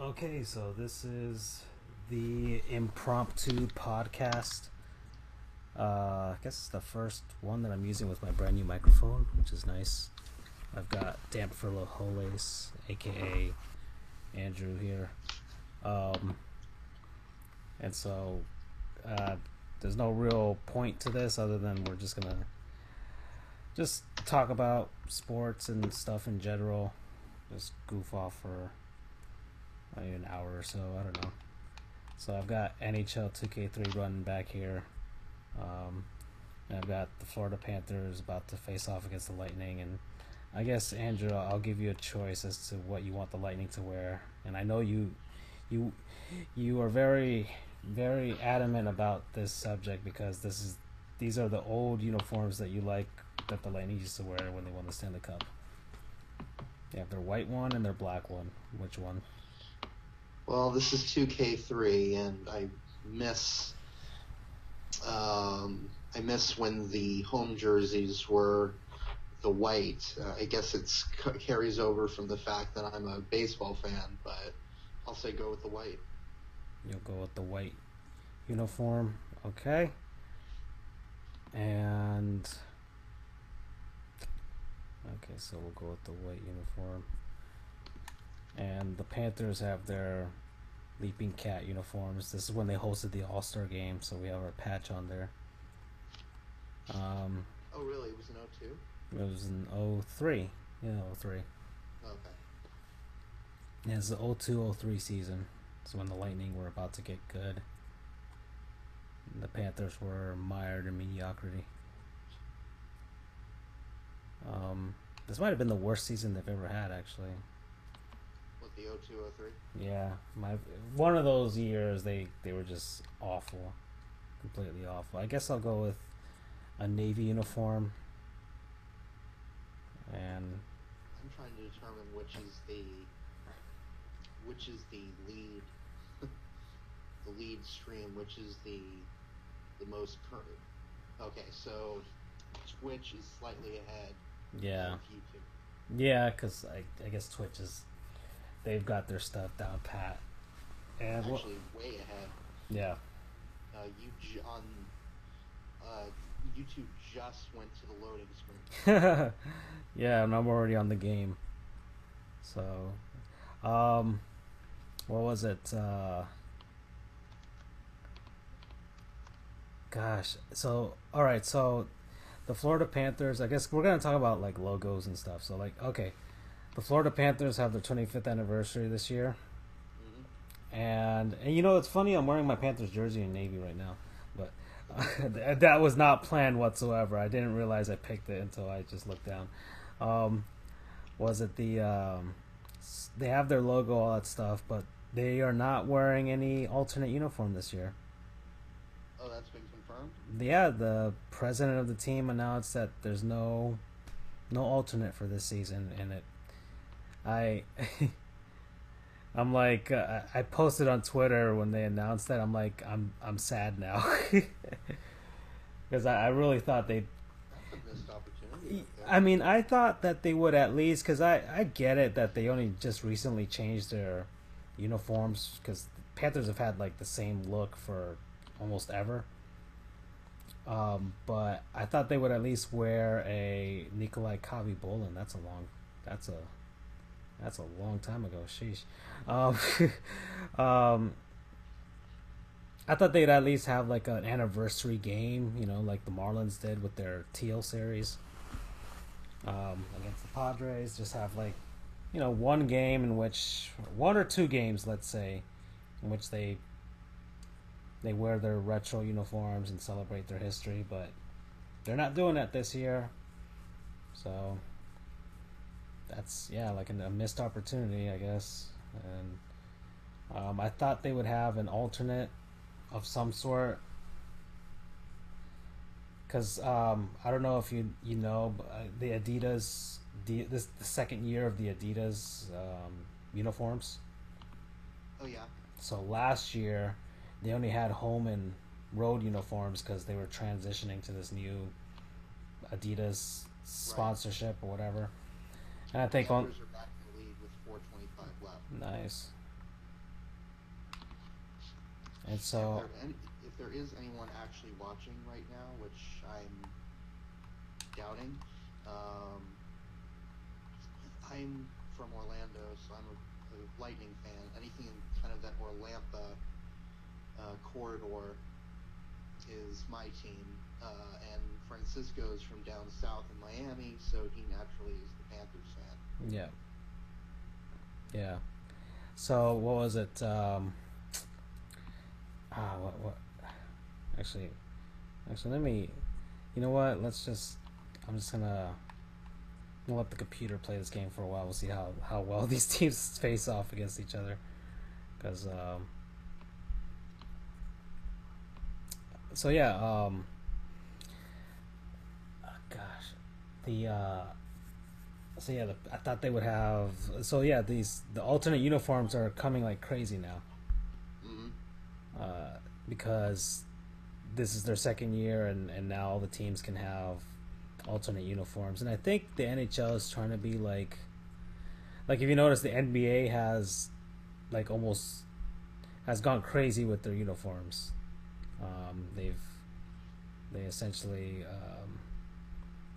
Okay, so this is the Improptu Podcast. I guess it's the first one that I'm using with my brand new microphone, which is nice. I've got Dampfrijoles, aka Andrew here. Um, and so there's no real point to this other than we're just gonna just talk about sports and stuff in general. Just goof off for maybe an hour or so. I don't know. So I've got NHL 2K3 running back here. And I've got the Florida Panthers about to face off against the Lightning. And I guess, Andrew, I'll give you a choice as to what you want the Lightning to wear. And I know you are very, very adamant about this subject because these are the old uniforms that you like that the Lightning used to wear when they won the Stanley Cup. They have their white one and their black one. Which one? Well, this is 2K3, and I miss when the home jerseys were the white. I guess it carries over from the fact that I'm a baseball fan, but I'll say go with the white. You'll go with the white uniform, okay? And okay, so we'll go with the white uniform. And the Panthers have their Leaping Cat uniforms. This is when they hosted the All-Star game, so we have our patch on there. Oh, really? It was in 02? It was in 03. Yeah, 03. Okay. Yeah, it's the 02-03 season. It's when the Lightning were about to get good. And the Panthers were mired in mediocrity. This might have been the worst season they've ever had, actually. The 02-03? Yeah, one of those years they were just awful, completely awful. I guess I'll go with a navy uniform. And I'm trying to determine which is the lead, the lead stream, which is the most current. Okay, so Twitch is slightly ahead. Yeah. Of YouTube. Yeah, because I guess Twitch is. They've got their stuff down pat. And actually, way ahead. Yeah. YouTube just went to the loading screen. Yeah, and I'm already on the game. So, what was it? Gosh. So, all right. So, the Florida Panthers. I guess we're gonna talk about like logos and stuff. So, like, okay. The Florida Panthers have their 25th anniversary this year. Mm-hmm. And you know, it's funny, I'm wearing my Panthers jersey in navy right now. But that was not planned whatsoever. I didn't realize I picked it until I just looked down. Was it they have their logo, all that stuff, but they are not wearing any alternate uniform this year. Oh, that's been confirmed? Yeah, the president of the team announced that there's no alternate for this season, and I'm like, I posted on Twitter when they announced that. I'm like, I'm sad now because I really thought they'd. That's a missed opportunity. I mean, I thought that they would at least, because I get it that they only just recently changed their uniforms, because Panthers have had like the same look for almost ever. But I thought they would at least wear a Nikolai Kavy-Bolin. That's a long time ago. Sheesh. I thought they'd at least have like an anniversary game, like the Marlins did with their Teal series against the Padres. Just have like, one game in which, one or two games, let's say, in which they wear their retro uniforms and celebrate their history. But they're not doing that this year. So that's like a missed opportunity, I guess. And I thought they would have an alternate of some sort, because I don't know if you know, but the Adidas, the second year of the Adidas uniforms. Oh yeah. So last year they only had home and road uniforms because they were transitioning to this new Adidas sponsorship or whatever. And I think Panthers are back in the lead with 4:25 left. Nice. And so If there is anyone actually watching right now, which I'm doubting, um, I'm from Orlando, so I'm a Lightning fan. Anything in kind of that Orlando corridor is my team. And Francisco's from down south in Miami, so he naturally is the Panthers fan. yeah, yeah. So what was it? What? Actually, let me. You know what? I'm just gonna let the computer play this game for a while. We'll see how well these teams face off against each other. Because so yeah, gosh, I thought they would have. So yeah, the alternate uniforms are coming like crazy now. Mm-hmm. Because this is their second year, and now all the teams can have alternate uniforms. And I think the NHL is trying to be like if you notice, the NBA has almost has gone crazy with their uniforms. They essentially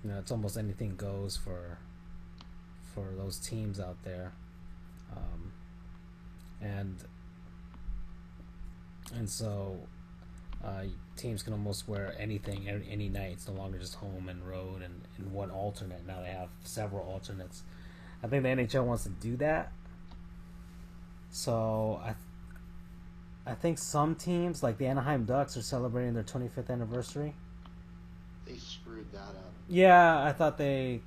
it's almost anything goes for those teams out there, and so teams can almost wear anything any night. It's no longer just home and road and one alternate. Now they have several alternates. I think the NHL wants to do that. So I think some teams, like the Anaheim Ducks, are celebrating their 25th anniversary. They screwed that up. Yeah, I thought I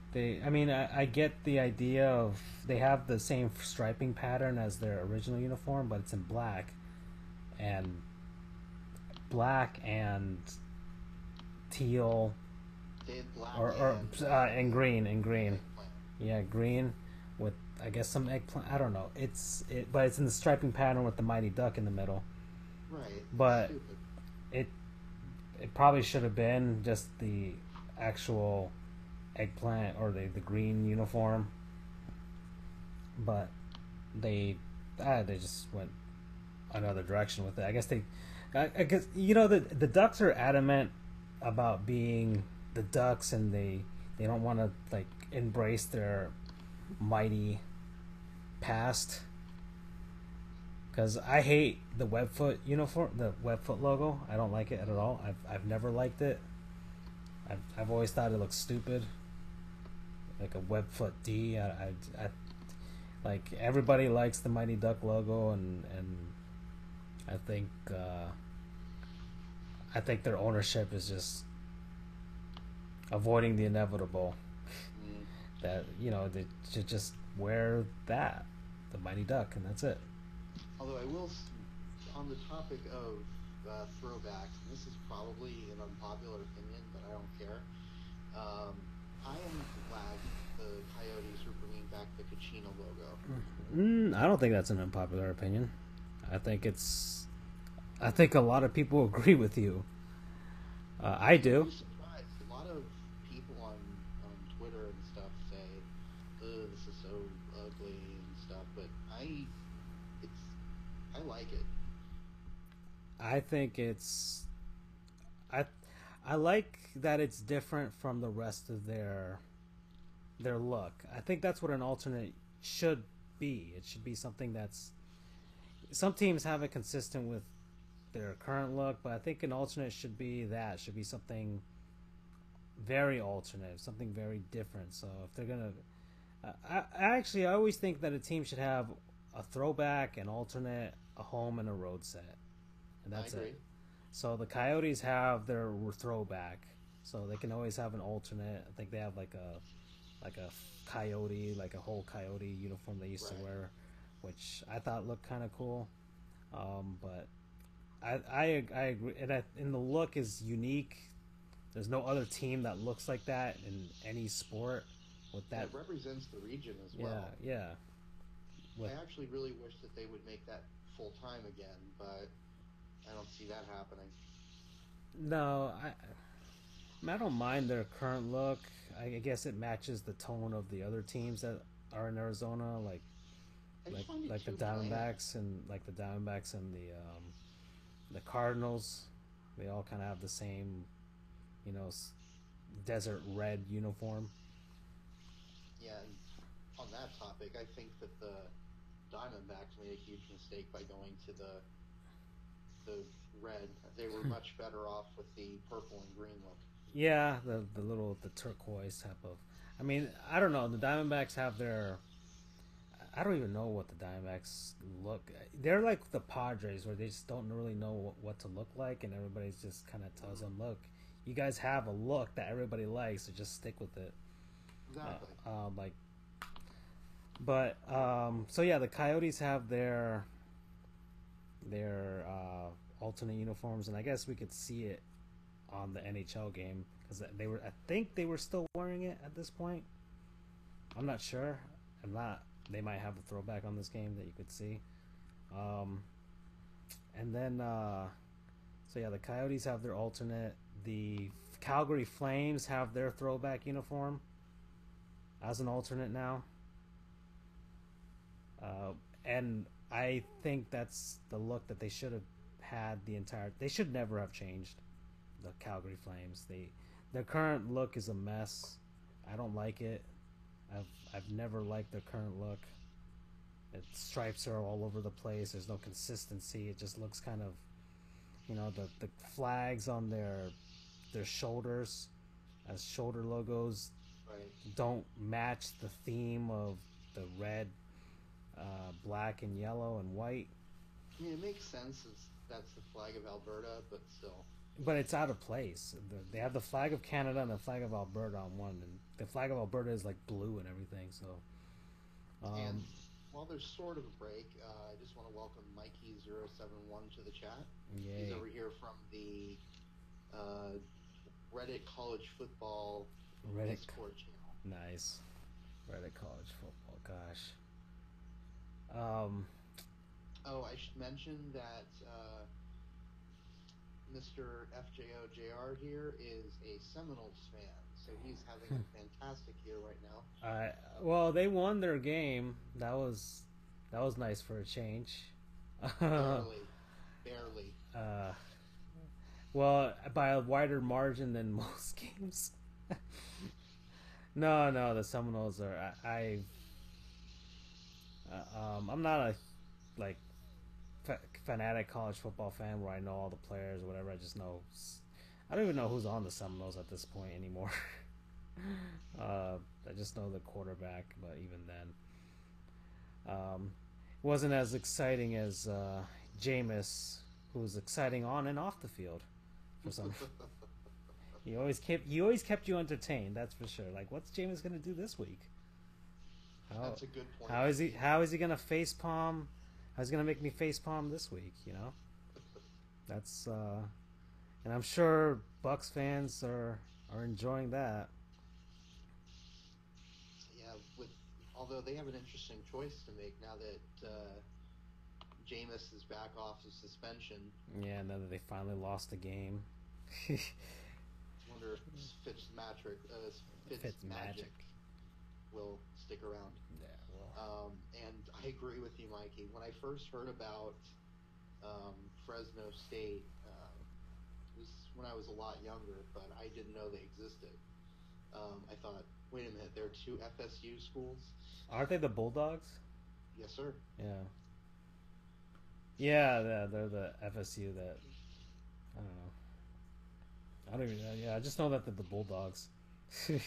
mean, I get the idea of they have the same striping pattern as their original uniform, but it's in black and teal, and green. Yeah, green with I guess some eggplant. I don't know. But it's in the striping pattern with the Mighty Duck in the middle. Right. But it probably should have been just the actual eggplant or the green uniform. But they just went another direction with it. I guess the Ducks are adamant about being the Ducks, and they don't want to embrace their mighty past. Because I hate the Webfoot uniform, the Webfoot logo. I don't like it at all. I've never liked it. I've always thought it looks stupid, like a Webfoot D. Everybody likes the Mighty Duck logo, and I think their ownership is just avoiding the inevitable. That they should just wear the Mighty Duck, and that's it. Although I will, on the topic of throwbacks, and this is probably an unpopular opinion, but I don't care. I am glad the Coyotes are bringing back the Kachina logo. I don't think that's an unpopular opinion. I think a lot of people agree with you. I do. I'm surprised. A lot of people on Twitter and stuff say, "This is so ugly" and stuff, but I like it. I think I like that it's different from the rest of their look. I think that's what an alternate should be. It should be something that's, some teams have it consistent with their current look, but I think an alternate should be something very alternate, something very different. So if they're gonna, I always think that a team should have a throwback, an alternate, a home, and a road set, and that's it. So the Coyotes have their throwback, so they can always have an alternate. I think they have like a coyote, like a whole coyote uniform they used to wear, which I thought looked kind of cool. But I agree, and the look is unique. There's no other team that looks like that in any sport. With that, it represents the region as well. Yeah. I actually really wish that they would make that full time again, but I don't see that happening. No, I don't mind their current look. I guess it matches the tone of the other teams that are in Arizona, like the Diamondbacks and the the Cardinals, they all kind of have the same, desert red uniform. Yeah, and on that topic, I think that the Diamondbacks made a huge mistake by going to the red. They were much better off with the purple and green look. Yeah, the turquoise type of. I mean, I don't know. The Diamondbacks have their. I don't even know what the Diamondbacks look. They're like the Padres, where they just don't really know what to look like, and everybody's just kind of tells them, "Look, you guys have a look that everybody likes, so just stick with it." Exactly. So yeah, the Coyotes have their alternate uniforms, and I guess we could see it on the NHL game because they were. I think they were still wearing it at this point. I'm not sure. I'm not. They might have a throwback on this game that you could see. And then, so yeah, the Coyotes have their alternate. The Calgary Flames have their throwback uniform as an alternate now. And I think that's the look that they should have had the entire. They should never have changed the Calgary Flames. Their current look is a mess. I don't like it. I've never liked their current look. Stripes are all over the place. There's no consistency. It just looks kind of, the flags on their shoulders as shoulder logos Right. don't match the theme of the red, black and yellow and white. I mean, it makes sense as that's the flag of Alberta, but still. But it's out of place. They have the flag of Canada and the flag of Alberta on one, and the flag of Alberta is like blue and everything. So, And while there's sort of a break, I just want to welcome Mikey071 to the chat. yay. He's over here from the Reddit College Football Discord channel. Nice. Reddit College Football. Gosh. Oh, I should mention that Mr. FJOJR here is a Seminoles fan, so he's having a fantastic year right now. Well, they won their game. That was nice for a change. Barely. Well, by a wider margin than most games. No, the Seminoles are. I'm not a fanatic college football fan where I know all the players or whatever. I just know. I don't even know who's on the Seminoles at this point anymore. I just know the quarterback, but even then, it wasn't as exciting as Jameis, who was exciting on and off the field. For some, he always kept you entertained. That's for sure. Like, what's Jameis gonna do this week? That's a good point. How is he gonna face palm? How's he gonna make me face palm this week? That's and I'm sure Bucks fans are enjoying that. Yeah, although they have an interesting choice to make now that Jameis is back off of suspension. Yeah, now that they finally lost the game. I wonder if Fitzmagic will stick around. Yeah, well. And I agree with you, Mikey. When I first heard about Fresno State, it was when I was a lot younger, but I didn't know they existed. I thought, wait a minute, there are two FSU schools? Aren't they the Bulldogs? Yes, sir. Yeah. Yeah, they're the FSU that, I don't know. I don't even know. Yeah, I just know that they're the Bulldogs. And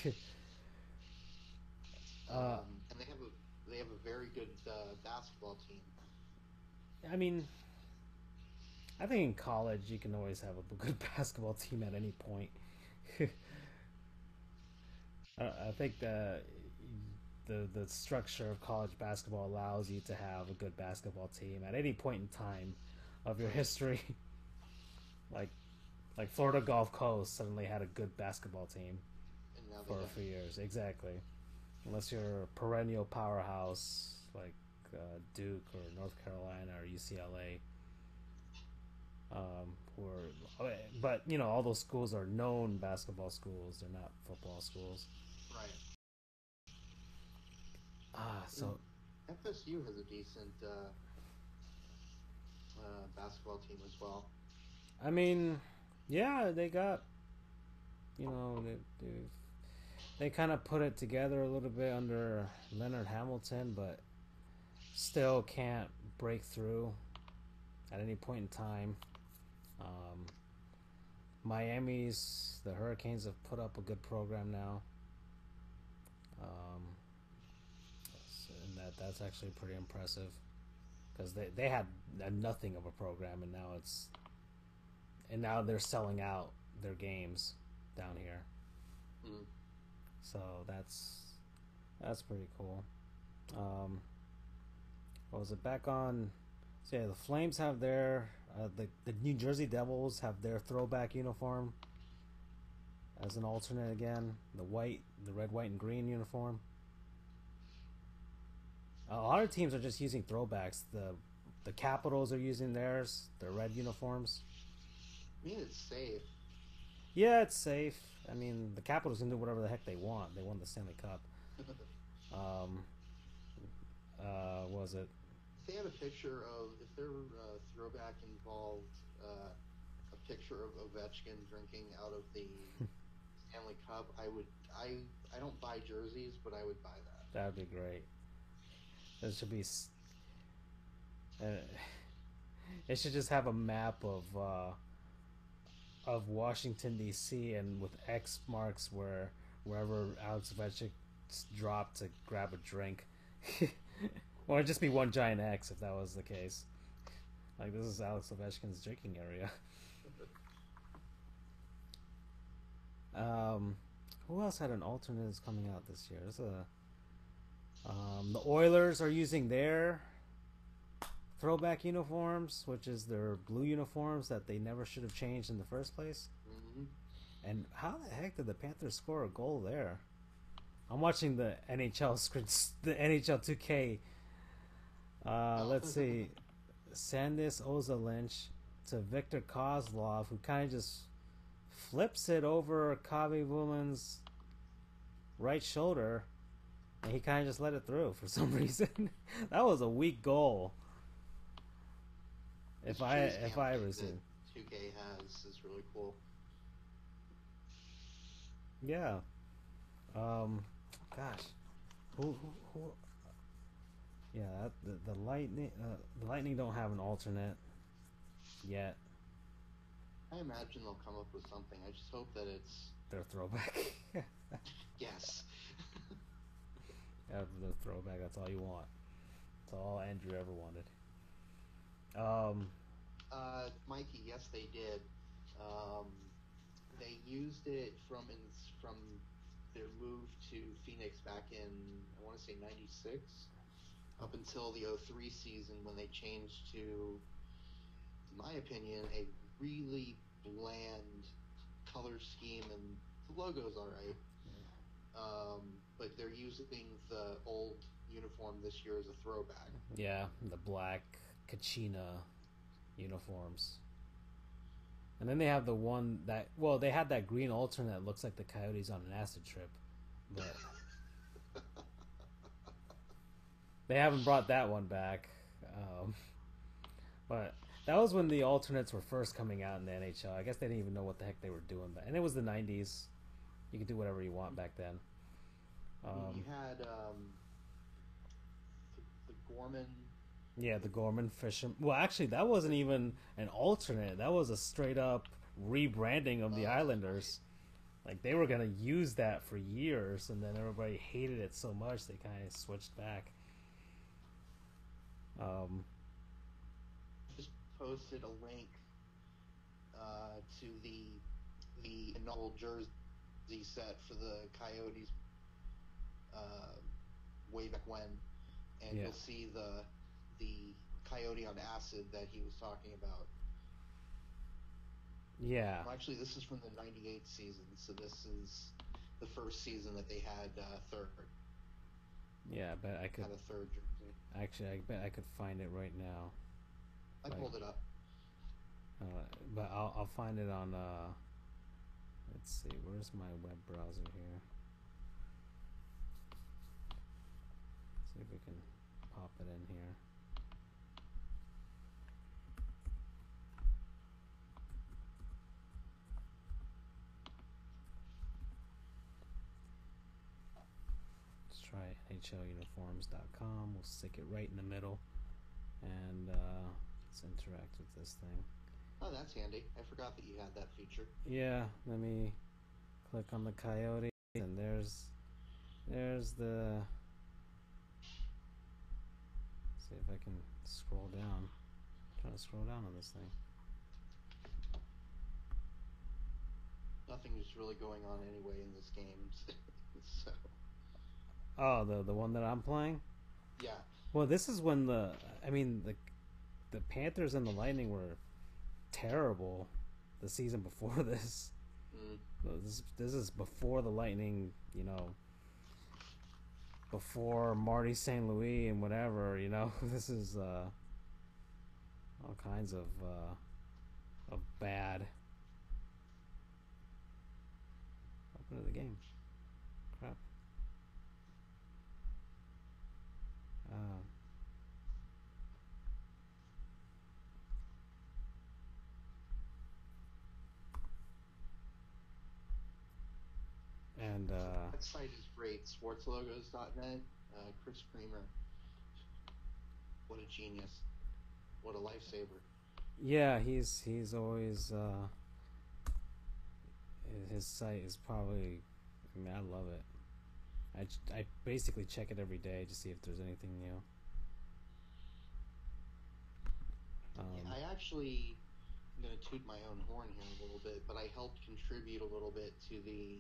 they have a very good basketball team. I mean, I think in college you can always have a good basketball team at any point. I think the structure of college basketball allows you to have a good basketball team at any point in time of your history. Like Florida Gulf Coast suddenly had a good basketball team for a few years. Exactly. Unless you're a perennial powerhouse like Duke or North Carolina or UCLA. But all those schools are known basketball schools. They're not football schools. Right. So FSU has a decent basketball team as well. I mean, yeah, they got, they kind of put it together a little bit under Leonard Hamilton, but still can't break through at any point in time. The Hurricanes have put up a good program now. And that's actually pretty impressive because they had nothing of a program, and now they're selling out their games down here. Mm. So that's pretty cool. What was it back on? So yeah, the Flames have their the New Jersey Devils have their throwback uniform as an alternate again. The red, white, and green uniform. A lot of teams are just using throwbacks. The Capitals are using theirs, their red uniforms. I mean, it's safe. Yeah, it's safe. I mean, the Capitals can do whatever the heck they want. They won the Stanley Cup. Was it? If they had a picture of, if their throwback involved a picture of Ovechkin drinking out of the Stanley Cup, I don't buy jerseys, but I would buy that. That'd be great. It should be. It should just have a map of Washington D.C. and with X marks wherever Alex Ovechkin dropped to grab a drink, or it'd just be one giant X if that was the case. Like, this is Alex Ovechkin's drinking area. Who else had an alternate that's coming out this year? The Oilers are using their throwback uniforms, which is their blue uniforms that they never should have changed in the first place. Mm-hmm. And how the heck did the Panthers score a goal there? I'm watching the NHL 2K. Let's see. Sandis Oza-Lynch to Victor Kozlov, who kind of just flips it over Kavy-Vulin's right shoulder, and he kind of just let it through for some reason. That was a weak goal. If I ever seen 2K has is really cool. Yeah. Gosh. Who yeah, the Lightning don't have an alternate yet. I imagine they'll come up with something. I just hope that it's their throwback. Yes. Yeah, the throwback, that's all you want. That's all Andrew ever wanted. Mikey, yes, they did. They used it from their move to Phoenix back in, I want to say, 96, up until the 03 season when they changed to, in my opinion, a really bland color scheme, and the logo's all right. But they're using the old uniform this year as a throwback. Yeah, the black Kachina uniforms. And then they have the one that, well, they had that green alternate that looks like the Coyotes on an acid trip. But they haven't brought that one back. But that was when the alternates were first coming out in the NHL. I guess they didn't even know what the heck they were doing. And it was the 90s. You could do whatever you want back then. You had the Gorman. Yeah, the Gorman Fisher. Well, actually, that wasn't even an alternate. That was a straight up rebranding of the Islanders. Like, they were going to use that for years, and then everybody hated it so much they kind of switched back. Just posted a link to the inaugural jersey set for the Coyotes way back when, and you'll see the Coyote on acid that he was talking about. Yeah. Well, actually, this is from the 98 season, so this is the first season that they had third. Yeah, but I could had a third jersey. Actually, I bet I could find it right now. I pulled it up. But I'll find it on. Let's see. Where's my web browser here? See if we can pop it in here. NHLuniforms.com. We'll stick it right in the middle, and let's interact with this thing. Oh, that's handy. I forgot that you had that feature. Yeah, let me click on the Coyote, and there's the. See if I can scroll down. I'm trying to scroll down on this thing. Nothing is really going on anyway in this game. So. Oh, the one that I'm playing? Yeah. Well, this is when the Panthers and the Lightning were terrible the season before this. This is before the Lightning, before Marty St. Louis and whatever, This is all kinds of bad. Open to the game. Crap. And that site is great. Sportslogos.net. Chris Creamer. What a genius. What a lifesaver. Yeah, he's always his site is probably. I mean, I love it. I basically check it every day to see if there's anything new. I actually, I'm going to toot my own horn here a little bit, but I helped contribute a little bit to the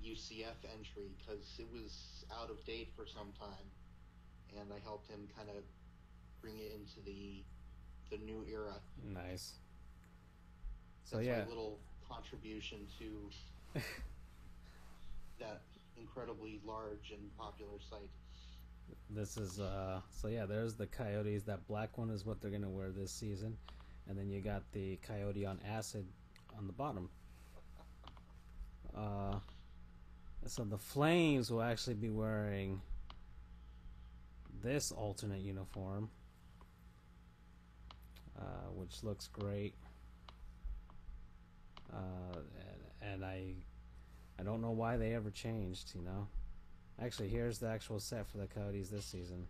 UCF entry because it was out of date for some time, and I helped him kind of bring it into the new era. Nice. So that's yeah, my little contribution to that incredibly large and popular site. This is so yeah, there's the Coyotes. That black one is what they're gonna wear this season, and then you got the Coyote on acid on the bottom. So the Flames will actually be wearing this alternate uniform, which looks great. And I don't know why they ever changed, Actually, here's the actual set for the Coyotes this season.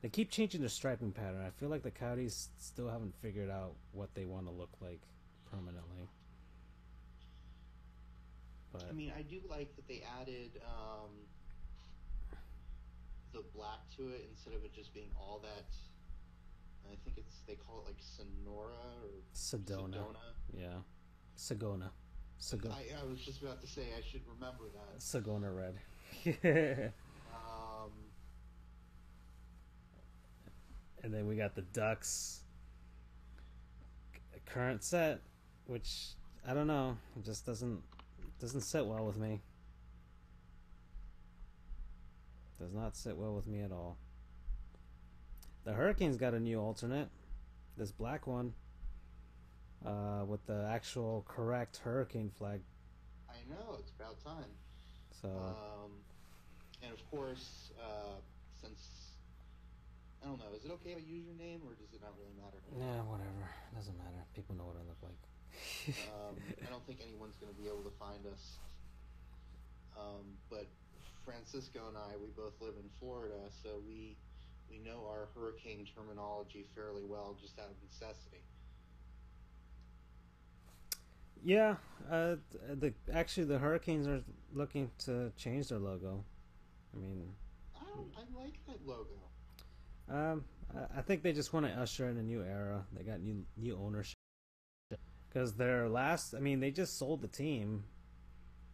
They keep changing their striping pattern. I feel like the Coyotes still haven't figured out what they want to look like permanently. But I mean, I do like that they added the black to it instead of it just being all that. I think they call it like Sonora or Sedona. Yeah, Sagona. I was just about to say I should remember that. Sagona red. And then we got the Ducks current set, which I don't know, it just doesn't sit well with me. Does not sit well with me at all. The Hurricanes got a new alternate, this black one, with the actual correct Hurricane flag. I know, it's about time. So, and of course, since I don't know, is it okay if I use your name, or does it not really matter? Yeah, whatever. Doesn't matter. People know what I look like. I don't think anyone's going to be able to find us. But Francisco and I, we both live in Florida, so we know our hurricane terminology fairly well, just out of necessity. Yeah, the Hurricanes are looking to change their logo. I mean, I like that logo. I think they just want to usher in a new era. They got new ownership because they just sold the team,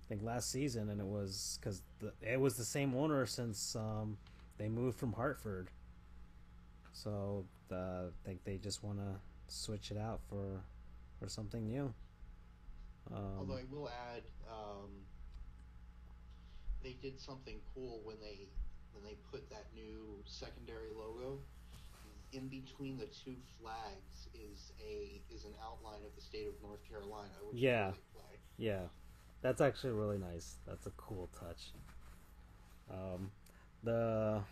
I think last season, and it was because it was the same owner since they moved from Hartford. So I think they just want to switch it out for something new. Although I will add, they did something cool when they put that new secondary logo. In between the two flags is an outline of the state of North Carolina, which is really flag. Yeah, that's actually really nice. That's a cool touch. The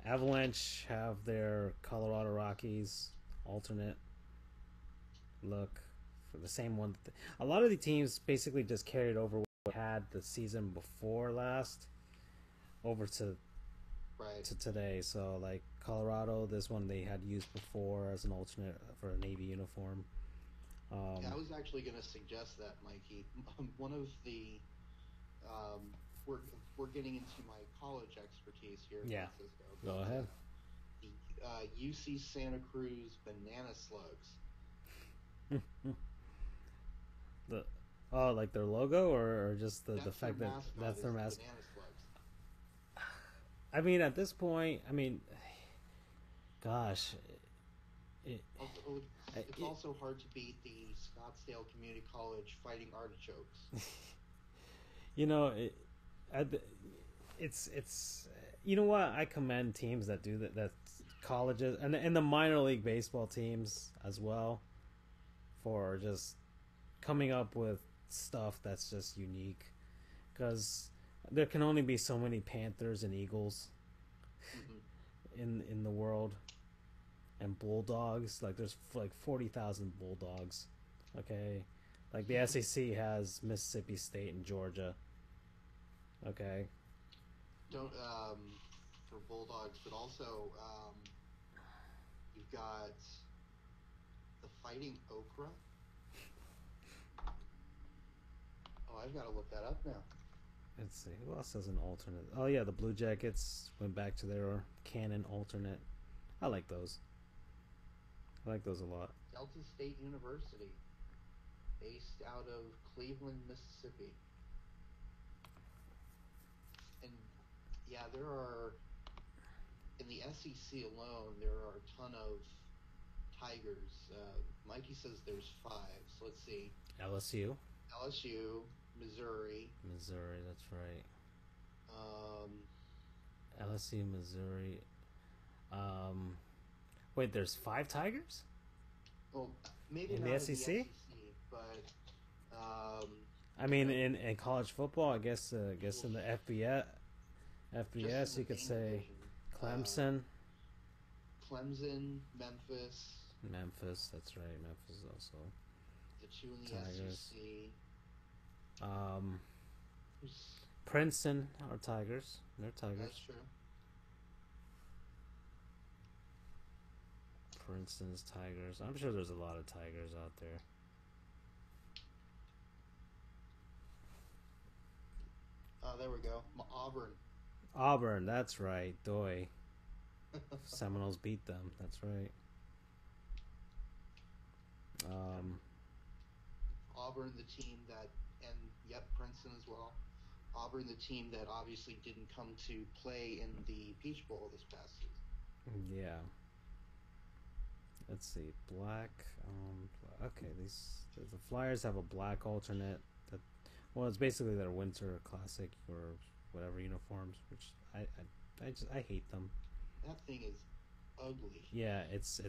Avalanche have their Colorado Rockies alternate look for the same one. A lot of the teams basically just carried over had the season before last over to Right. today. So like Colorado, this one they had used before as an alternate for a Navy uniform. I was actually going to suggest that, Mikey. One of the we're getting into my college expertise here, Yeah. Francisco. Go ahead. The UC Santa Cruz Banana Slugs. Like their logo or just the fact that that's their mascot. Banana Slugs. I mean, at this point, gosh, It's also hard to beat the Scottsdale Community College Fighting Artichokes. It's you know what, I commend teams that do that colleges and the minor league baseball teams as well for just coming up with stuff that's just unique, because there can only be so many Panthers and Eagles in the world, and Bulldogs. Like there's like 40,000 Bulldogs. Okay, like the SEC has Mississippi State and Georgia. Okay. Don't for Bulldogs, but also you've got the Fighting Okra. Oh, I've got to look that up now. Let's see, who else has an alternate? Oh yeah, the Blue Jackets went back to their canon alternate. I like those. I like those a lot. Delta State University, based out of Cleveland, Mississippi. And yeah, there are, in the SEC alone, there are a ton of Tigers. Mikey says there's 5. So let's see. LSU, Missouri, that's right. LSU, Missouri. Wait, there's 5 Tigers? Well, maybe in not the SEC? in the SEC, but I mean, in college football, I guess in the FBS you could say division, Clemson. Memphis, That's right. Memphis also. the 2 in the Tigers. SEC. Princeton are Tigers. They're Tigers. That's true. Princeton's Tigers. I'm sure there's a lot of Tigers out there. There we go. Auburn, that's right. Doy. Seminoles beat them. That's right. Auburn, the team that, and Princeton as well. Auburn, the team that obviously didn't come to play in the Peach Bowl this past season. Yeah. Let's see. Black. Okay, the Flyers have a black alternate. It's basically their winter classic or whatever uniforms, which I hate them. That thing is ugly. Yeah, it's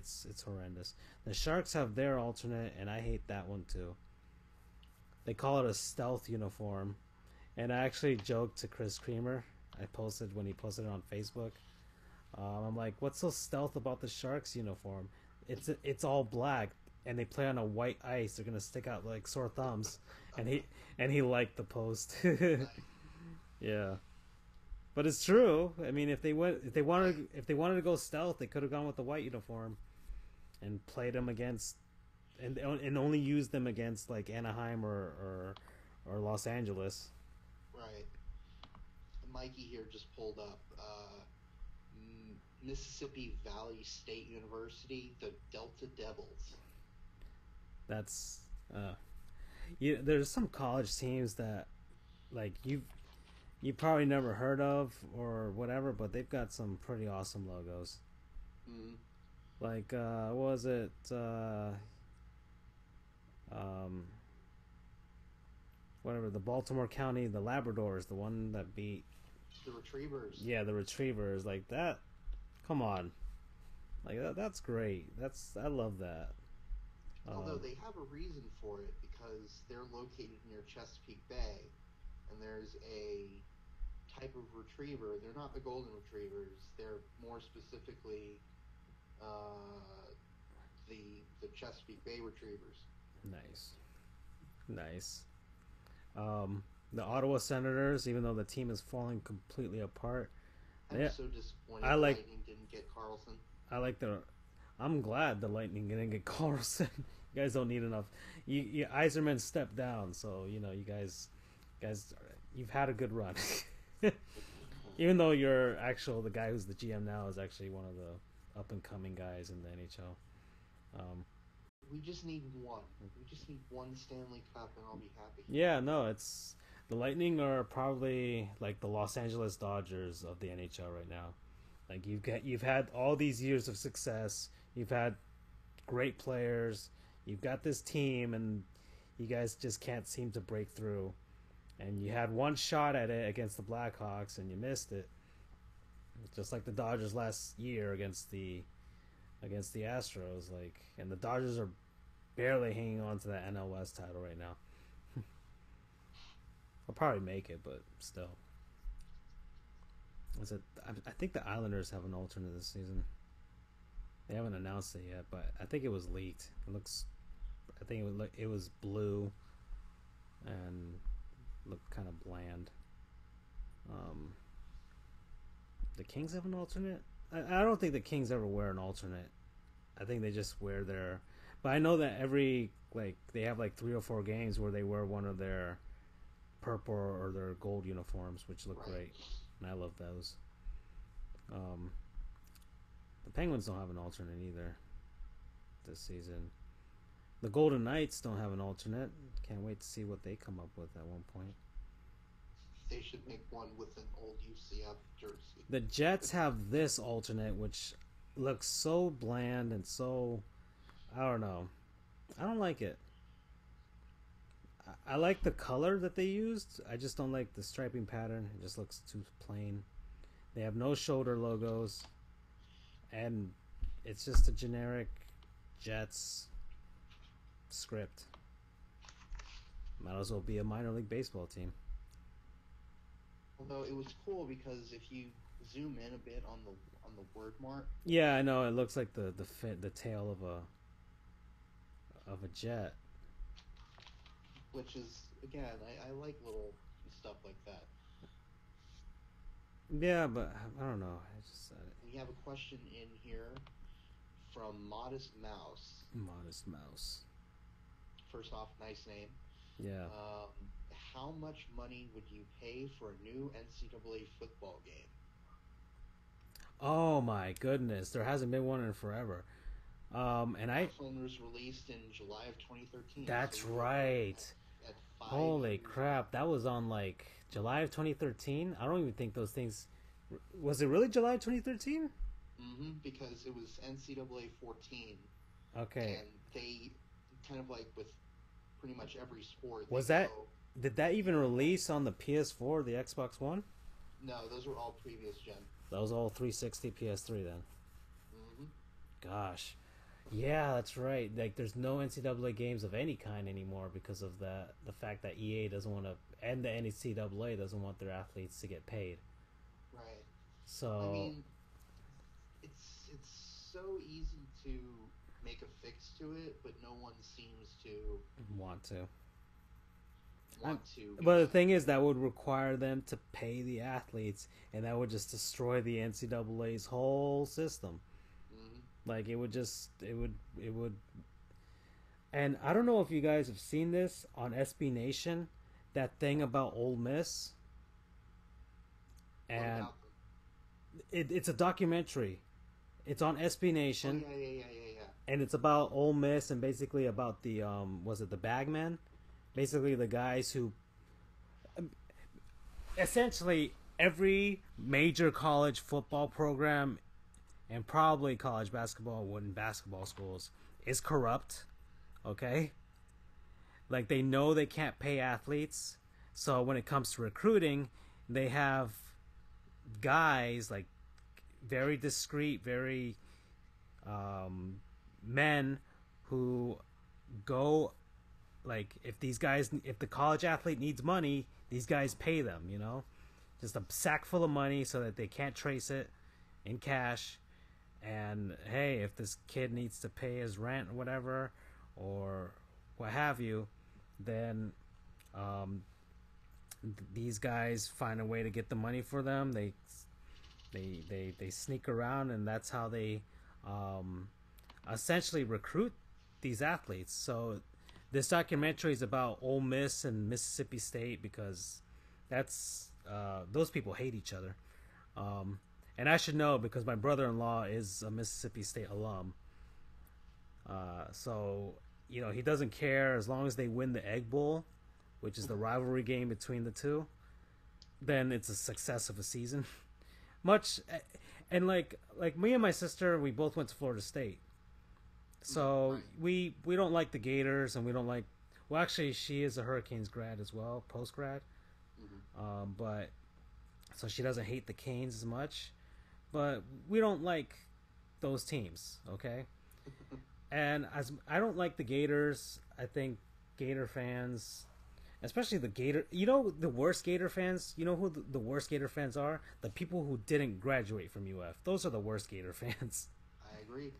horrendous. The Sharks have their alternate, and I hate that one too. They call it a stealth uniform, and I actually joked to Chris Creamer. When he posted it on Facebook. I'm like, what's so stealth about the Sharks uniform? It's all black, and they play on a white ice. They're gonna stick out like sore thumbs. And he liked the post. Yeah, but it's true. I mean, if they wanted to go stealth, they could have gone with the white uniform, and played them against, and only used them against like Anaheim or Los Angeles. Right. Mikey here just pulled up Mississippi Valley State University, the Delta Devils. That's there's some college teams that like you probably never heard of or whatever, but they've got some pretty awesome logos. Mm-hmm. Like what was it? Whatever, the Baltimore County, the Labradors, the one that beat the Retrievers. Yeah, the Retrievers, like that. Come on, like that's great. I love that. Although they have a reason for it, because they're located near Chesapeake Bay, and there's a type of retriever. They're not the golden retrievers. They're more specifically the Chesapeake Bay retrievers. Nice. The Ottawa Senators, even though the team is falling completely apart. I'm so disappointed I the like- Lightning didn't get Carlson. I'm glad the Lightning didn't get Carlson. You guys don't need enough. You Yzerman stepped down, so you guys, you've had a good run. Even though the guy who's the GM now is actually one of the up and coming guys in the NHL. We just need one. We just need one Stanley Cup, and I'll be happy. Yeah, no, it's the Lightning are probably like the Los Angeles Dodgers of the NHL right now. Like you've had all these years of success. You've had great players. You've got this team, and you guys just can't seem to break through. And you had one shot at it against the Blackhawks, and you missed it. Just like the Dodgers last year against the Astros, and the Dodgers are barely hanging on to that NL West title right now. I'll probably make it, but still. I think the Islanders have an alternate this season. They haven't announced it yet, but I think it was leaked. I think it was blue and looked kind of bland. The Kings have an alternate? I don't think the Kings ever wear an alternate. I think they just wear their... But I know that they have 3 or 4 games where they wear one of their purple or their gold uniforms, which look great. And I love those. The Penguins don't have an alternate either this season. The Golden Knights don't have an alternate. Can't wait to see what they come up with at one point. They should make one with an old UCF jersey. The Jets have this alternate, which looks so bland and so... I don't know. I don't like it. I like the color that they used. I just don't like the striping pattern. It just looks too plain. They have no shoulder logos. And it's just a generic Jets script. Might as well be a minor league baseball team. Although it was cool because if you zoom in a bit on the word mark. Yeah, I know. It looks like the tail of a jet. Which is, again, I like little stuff like that. Yeah, but I don't know. I just said it. We have a question in here from Modest Mouse. Modest Mouse. First off, nice name. Yeah. How much money would you pay for a new NCAA football game? Oh my goodness, there hasn't been one in forever. One was released in July of 2013. That's right. At Holy crap, that was on July of 2013? I don't even think those things... Was it really July of 2013? Mm-hmm, because it was NCAA 14. Okay. And they, kind of with pretty much every sport... Did that even release on the PS4, the Xbox One? No, those were all previous gen. That was all 360 PS3 then? Mm-hmm. Gosh. Yeah, that's right. There's no NCAA games of any kind anymore because of the fact that EA doesn't want to, and the NCAA doesn't want their athletes to get paid. Right. So I mean, it's so easy to make a fix to it, but no one seems to want to. To. But the thing is, that would require them to pay the athletes, and that would just destroy the NCAA's whole system. It would, and I don't know if you guys have seen this on SB Nation, that thing about Ole Miss, and it's a documentary. It's on SB Nation. Oh, yeah. And it's about Ole Miss and basically about the was it the Bagmen? Basically the guys who, essentially every major college football program and probably college basketball and basketball schools is corrupt, okay? They know they can't pay athletes, so when it comes to recruiting, they have guys, very discreet, very men who go, if the college athlete needs money, these guys pay them, just a sack full of money so that they can't trace it in cash. And hey, if this kid needs to pay his rent or whatever, or what have you, then these guys find a way to get the money for them. They sneak around, and that's how they essentially recruit these athletes. So this documentary is about Ole Miss and Mississippi State because that's those people hate each other. And I should know because my brother-in-law is a Mississippi State alum. So he doesn't care as long as they win the Egg Bowl, which is the rivalry game between the two. Then it's a success of a season. Much, and like me and my sister, we both went to Florida State. So we don't like the Gators, and we don't like. Well, actually, she is a Hurricanes grad as well, post grad. But so she doesn't hate the Canes as much, but we don't like those teams. Okay, and as I don't like the Gators, I think Gator fans, especially the Gator, the worst Gator fans. You know who the worst Gator fans are? The people who didn't graduate from UF. Those are the worst Gator fans. I agree.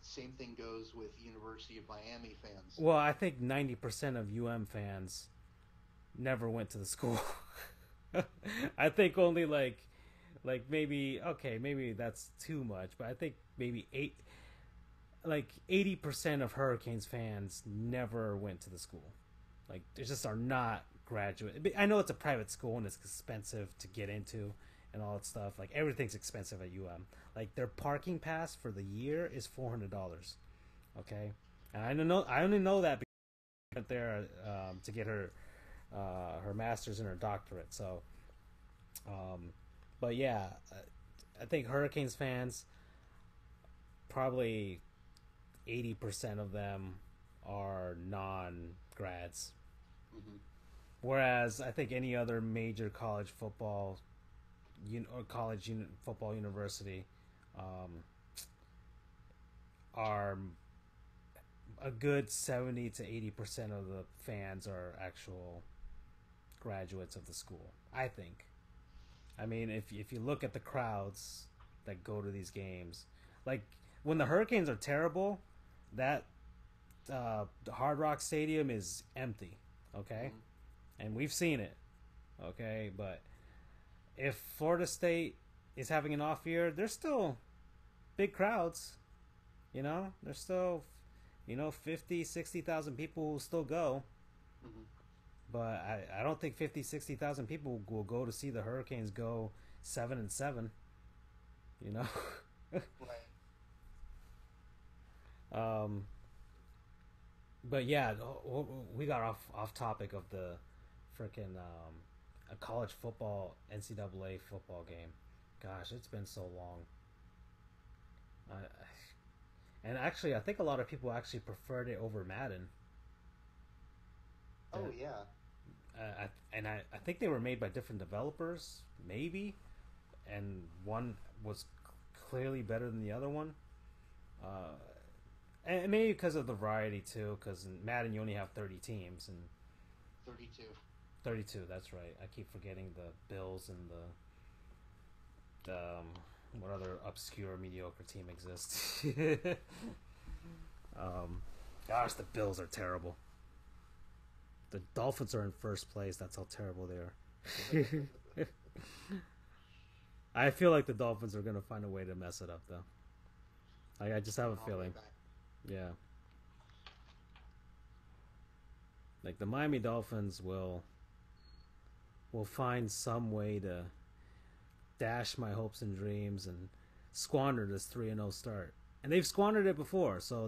Same thing goes with University of Miami fans. Well, I think 90% of fans never went to the school. I think only like maybe that's too much, but I think maybe 80% of Hurricanes fans never went to the school. Like, they just are not graduate. I know it's a private school and it's expensive to get into and all that stuff. Like, everything's expensive at Like, their parking pass for the year is $400. Okay, and I only know that because I went there to get her master's and her doctorate. So, but yeah, I think Hurricanes fans, probably 80% of them are non-grads. Whereas I think any other major college football or football university are a good 70 to 80% of the fans are actual graduates of the school, I think. I mean, if you look at the crowds that go to these games, like when the Hurricanes are terrible, that the Hard Rock Stadium is empty, okay? And we've seen it, okay? But if Florida State is having an off year, there's still big crowds, There's still, 50, 60,000 people will still go. But I don't think 50, 60,000 people will go to see the Hurricanes go 7-7, Right. But yeah, we got off topic of the freaking a college football NCAA football game. Gosh, it's been so long. And actually, I think a lot of people actually preferred it over Madden. Oh yeah. I think they were made by different developers, maybe, and one was clearly better than the other one. And maybe because of the variety too, because in Madden you only have 30 teams and 32. 32, that's right. I keep forgetting the Bills and the what other obscure mediocre team exists. Gosh, the Bills are terrible. The Dolphins are in first place. That's how terrible they are. I feel like the Dolphins are going to find a way to mess it up, though. I just have a feeling. Yeah. Like, the Miami Dolphins will find some way to dash my hopes and dreams and squander this 3-0 start. And they've squandered it before, so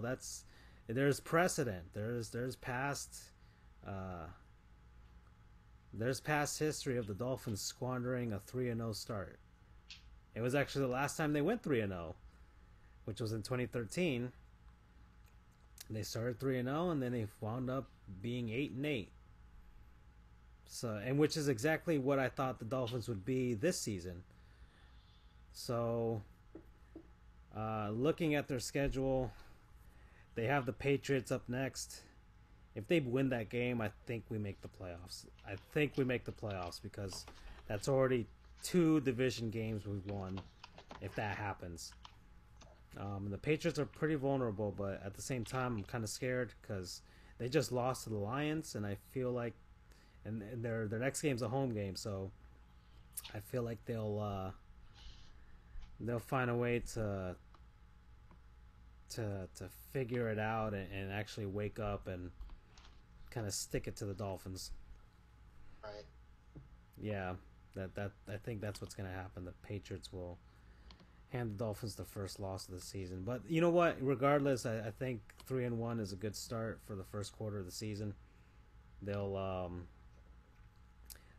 there's precedent. There's past history of the Dolphins squandering a 3-0 start. It was actually the last time they went 3-0, which was in 2013. They started 3-0 and then they wound up being 8-8. So, and which is exactly what I thought the Dolphins would be this season. So, looking at their schedule, they have the Patriots up next. If they win that game, I think we make the playoffs. Because that's already 2 division games we've won, if that happens. The Patriots are pretty vulnerable, but at the same time, I'm kind of scared because they just lost to the Lions, and I feel like and their next game's a home game, so I feel like they'll find a way to figure it out and actually wake up and kind of stick it to the Dolphins. Right. Yeah, that I think that's what's going to happen. The Patriots will hand the Dolphins the first loss of the season. But you know what? Regardless, I think 3-1 is a good start for the first quarter of the season. They'll I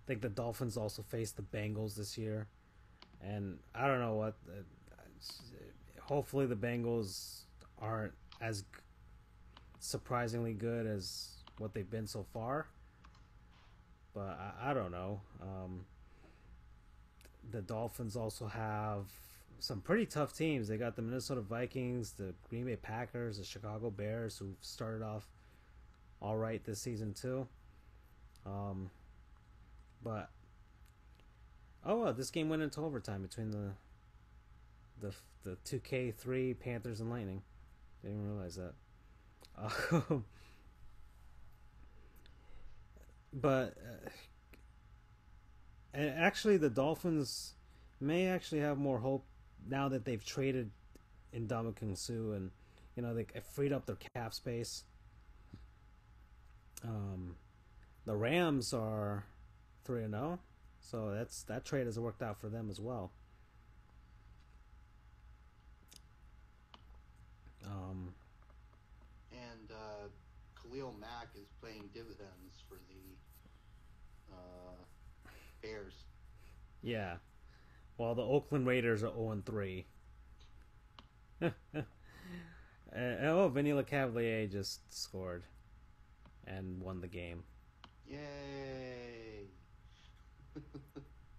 think the Dolphins also face the Bengals this year, and I don't know what. Hopefully, the Bengals aren't as surprisingly good as what they've been so far. But I don't know. The Dolphins also have some pretty tough teams. They got the Minnesota Vikings, the Green Bay Packers, the Chicago Bears, who started off all right this season too. But this game went into overtime between the 2K3 Panthers and Lightning. Didn't even realize that. But and actually, the Dolphins may actually have more hope now that they've traded Ndamukong Suh, and they freed up their cap space. The Rams are 3-0, so that trade has worked out for them as well. And Khalil Mack is paying dividends for the Bears. Yeah. While the Oakland Raiders are 0-3. Vinny LeCavalier just scored and won the game. Yay!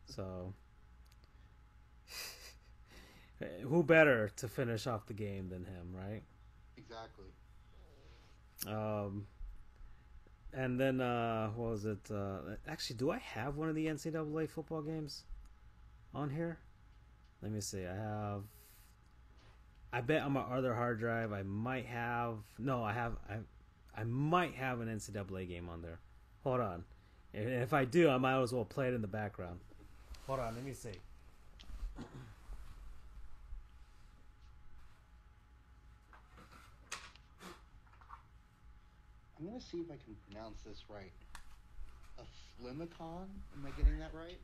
So, who better to finish off the game than him, right? Exactly. And then, what was it? Actually, do I have one of the NCAA football games on here? Let me see. I bet on my other hard drive I might have. No, I might have an NCAA game on there. Hold on. If I do, I might as well play it in the background. Hold on, let me see. I'm going to see if I can pronounce this right. A Flimicon? Am I getting that right?